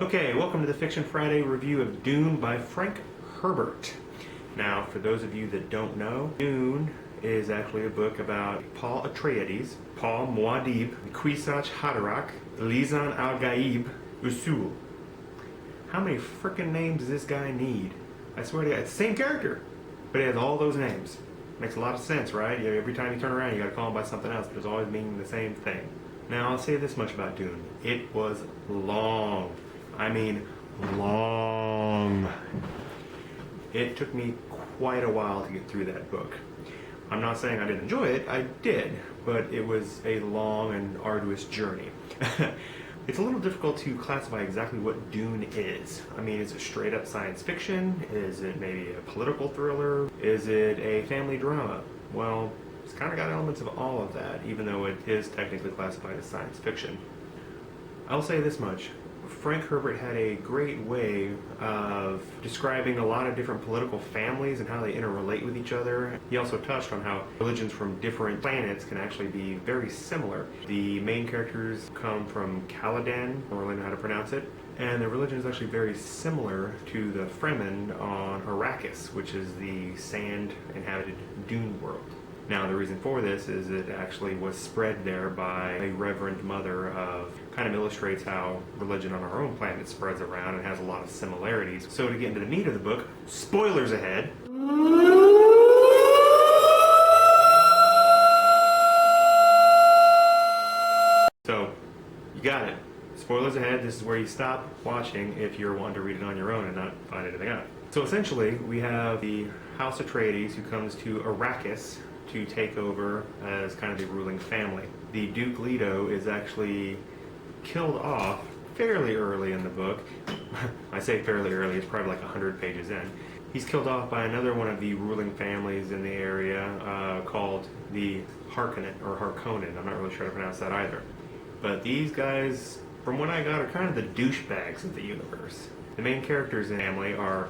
Okay, welcome to the Fiction Friday review of Dune by Frank Herbert. Now, for those of you that don't know, Dune is actually a book about Paul Atreides, Paul Muad'Dib, Kwisatz Haderach, Lisan al-Gaib, Usul. How many frickin' names does this guy need? I swear to God, it's the same character, but he has all those names. Makes a lot of sense, right? Every time you turn around, you gotta call him by something else, but it's always meaning the same thing. Now, I'll say this much about Dune. It was long. I mean, long. It took me quite a while to get through that book. I'm not saying I didn't enjoy it, I did, but it was a long and arduous journey. It's a little difficult to classify exactly what Dune is. I mean, is it straight up science fiction? Is it maybe a political thriller? Is it a family drama? Well, it's kind of got elements of all of that, even though it is technically classified as science fiction. I'll say this much. Frank Herbert had a great way of describing a lot of different political families and how they interrelate with each other. He also touched on how religions from different planets can actually be very similar. The main characters come from Caladan, I don't really know how to pronounce it, and the religion is actually very similar to the Fremen on Arrakis, which is the sand-inhabited dune world. Now, the reason for this is it actually was spread there by a reverend mother kind of illustrates how religion on our own planet spreads around and has a lot of similarities. So to get into the meat of the book, spoilers ahead. So, you got it. Spoilers ahead, this is where you stop watching if you're wanting to read it on your own and not find anything out. So essentially, we have the House Atreides who comes to Arrakis to take over as kind of the ruling family. The Duke Leto is actually killed off fairly early in the book. I say fairly early, it's probably like 100 pages in. He's killed off by another one of the ruling families in the area called the Harkonnen, or Harkonnen. I'm not really sure how to pronounce that either. But these guys, from what I got, are kind of the douchebags of the universe. The main characters in the family are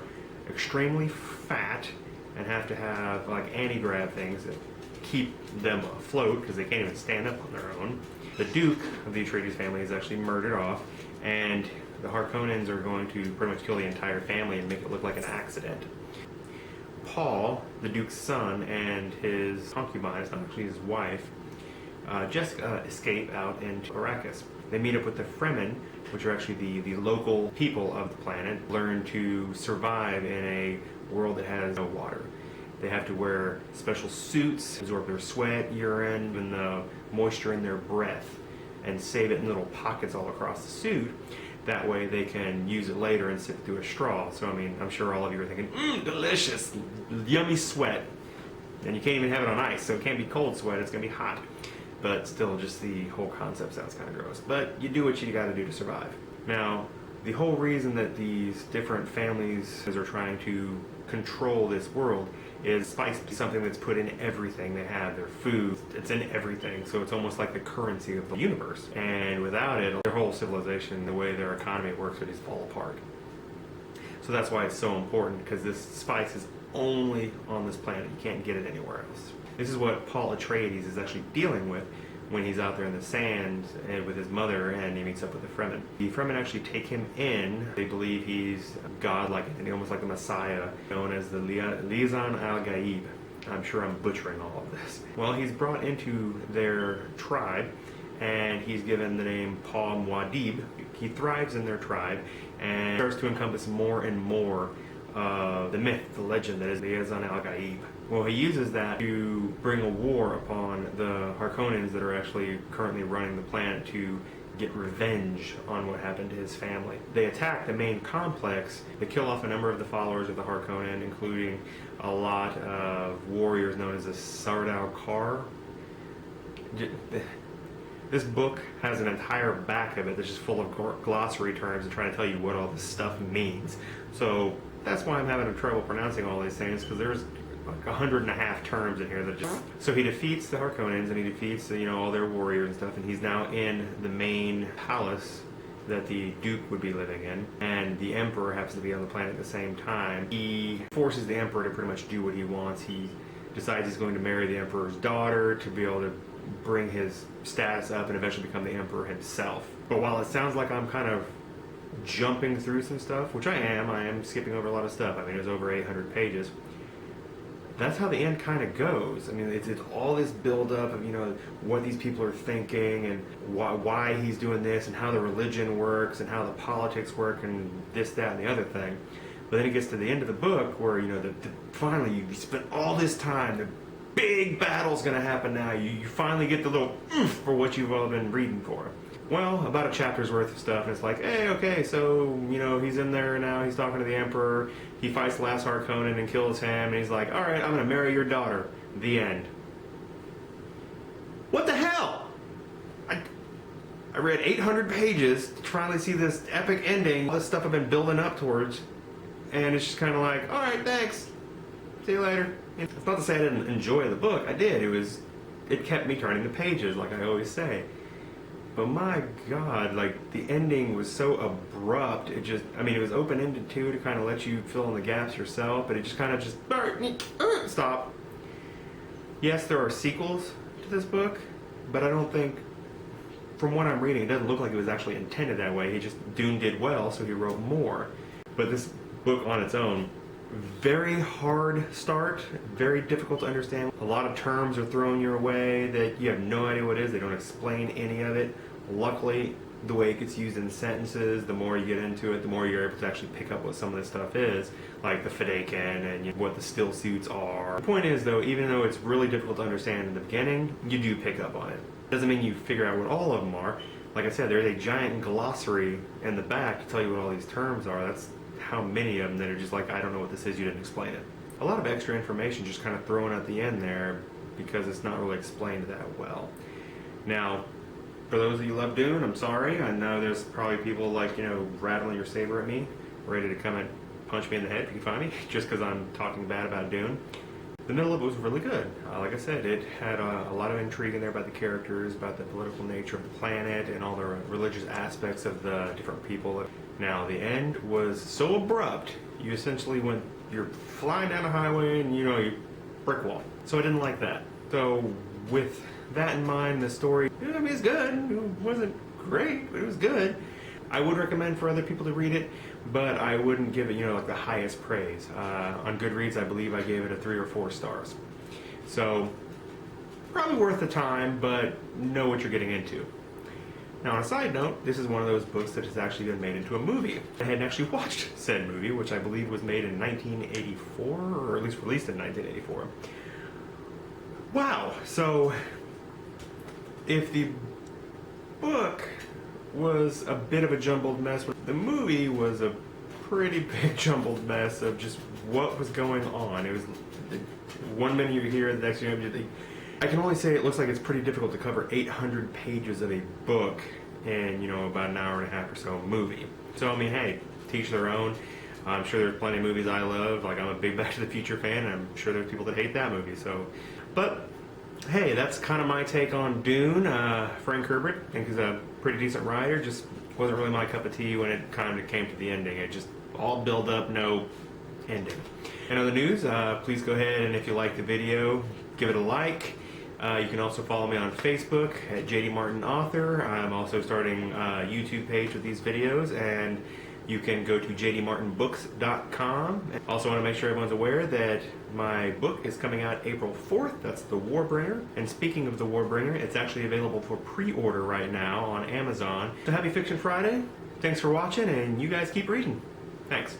extremely fat and have to have like anti-grav things that keep them afloat because they can't even stand up on their own. The Duke of the Atreides family is actually murdered off, and the Harkonnens are going to pretty much kill the entire family and make it look like an accident. Paul, the Duke's son, and his concubine, it's not actually his wife, Jessica, escape out into Arrakis. They meet up with the Fremen, which are actually the local people of the planet, learn to survive in a world that has no water. They have to wear special suits, absorb their sweat, urine, and the moisture in their breath, and save it in little pockets all across the suit. That way they can use it later and sip it through a straw. So, I mean, I'm sure all of you are thinking, delicious, yummy sweat. And you can't even have it on ice, so it can't be cold sweat, it's going to be hot. But still, just the whole concept sounds kind of gross. But you do what you got to do to survive. Now, the whole reason that these different families are trying to control this world is spice is something that's put in everything they have. Their food, it's in everything. So it's almost like the currency of the universe. And without it, their whole civilization, the way their economy works, would just fall apart. So that's why it's so important, because this spice is only on this planet. You can't get it anywhere else. This is what Paul Atreides is actually dealing with when he's out there in the sand with his mother and he meets up with the Fremen. The Fremen actually take him in. They believe he's godlike, and almost like the Messiah, known as the Lisan al-Gaib. I'm sure I'm butchering all of this. Well, he's brought into their tribe, and he's given the name Paul Muad'Dib. He thrives in their tribe and starts to encompass more and more the myth, the legend that is Lisan al-Gaib. Well, he uses that to bring a war upon the Harkonnens that are actually currently running the planet to get revenge on what happened to his family. They attack the main complex. They kill off a number of the followers of the Harkonnen, including a lot of warriors known as the Sardaukar. This book has an entire back of it that's just full of glossary terms and trying to tell you what all this stuff means. So that's why I'm having trouble pronouncing all these things, because there's like 150 terms in here that just... So he defeats the Harkonnens, and he defeats, all their warriors and stuff, and he's now in the main palace that the Duke would be living in, and the Emperor happens to be on the planet at the same time. He forces the Emperor to pretty much do what he wants. He decides he's going to marry the Emperor's daughter to be able to bring his status up and eventually become the Emperor himself. But while it sounds like I'm kind of jumping through some stuff, which I am skipping over a lot of stuff. I mean, it was over 800 pages. That's how the end kind of goes. I mean, it's all this buildup of, you know, what these people are thinking and why he's doing this and how the religion works and how the politics work and this, that, and the other thing. But then it gets to the end of the book where, you know, finally you spent all this time, the big battle's going to happen now. You finally get the little oomph for what you've all been reading for. Well, about a chapter's worth of stuff, and it's like, hey, okay, so, you know, he's in there now, he's talking to the Emperor, he fights the last Harkonnen and kills him, and he's like, alright, I'm going to marry your daughter. The end. What the hell? I read 800 pages to finally see this epic ending, all this stuff I've been building up towards, and it's just kind of like, alright, thanks, see you later. It's not to say I didn't enjoy the book, I did, it kept me turning the pages, like I always say. But my God, like, the ending was so abrupt, it was open-ended too, to kind of let you fill in the gaps yourself, but it just kind of stop. Yes, there are sequels to this book, but I don't think, from what I'm reading, it doesn't look like it was actually intended that way. Dune did well, so he wrote more. But this book on its own, very hard start, very difficult to understand. A lot of terms are thrown your way that you have no idea what it is. They don't explain any of it. Luckily, the way it gets used in sentences, the more you get into it, the more you're able to actually pick up what some of this stuff is, like the Fedaykin and what the still suits are. The point is, though, even though it's really difficult to understand in the beginning, you do pick up on it. Doesn't mean you figure out what all of them are. Like I said, there's a giant glossary in the back to tell you what all these terms are. That's how many of them that are just like, I don't know what this is, you didn't explain it. A lot of extra information just kind of thrown at the end there because it's not really explained that well. Now, for those of you who love Dune, I'm sorry. I know there's probably people like, you know, rattling your saber at me, ready to come and punch me in the head if you can find me, just because I'm talking bad about Dune. The middle of it was really good. Like I said, it had a lot of intrigue in there about the characters, about the political nature of the planet, and all the religious aspects of the different people. Now, the end was so abrupt, you essentially you're flying down a highway and, you know, you brick wall. So I didn't like that. So with that in mind, the story, I mean, it's good. It wasn't great, but it was good. I would recommend for other people to read it, but I wouldn't give it, you know, like the highest praise. On Goodreads, I believe I gave it a 3 or 4 stars. So, probably worth the time, but know what you're getting into. Now, on a side note, this is one of those books that has actually been made into a movie. I hadn't actually watched said movie, which I believe was made in 1984, or at least released in 1984. Wow, so if the book was a bit of a jumbled mess, the movie was a pretty big jumbled mess of just what was going on. It was one minute you're here, the next minute you're thinking. I can only say it looks like it's pretty difficult to cover 800 pages of a book in, you know, about an hour and a half or so movie. So I mean, hey, teach their own. I'm sure there's plenty of movies I love. Like, I'm a big Back to the Future fan, and I'm sure there's people that hate that movie. So, but hey, that's kind of my take on Dune. Frank Herbert, I think he's a pretty decent writer. Just wasn't really my cup of tea when it kind of came to the ending. It just all build up, no ending. And on the news, please go ahead and if you like the video, give it a like. You can also follow me on Facebook at JD Martin Author. I'm also starting a YouTube page with these videos, and you can go to jdmartinbooks.com. Also want to make sure everyone's aware that my book is coming out April 4th. That's The Warbringer. And speaking of The Warbringer, it's actually available for pre-order right now on Amazon. So happy Fiction Friday. Thanks for watching, and you guys keep reading. Thanks.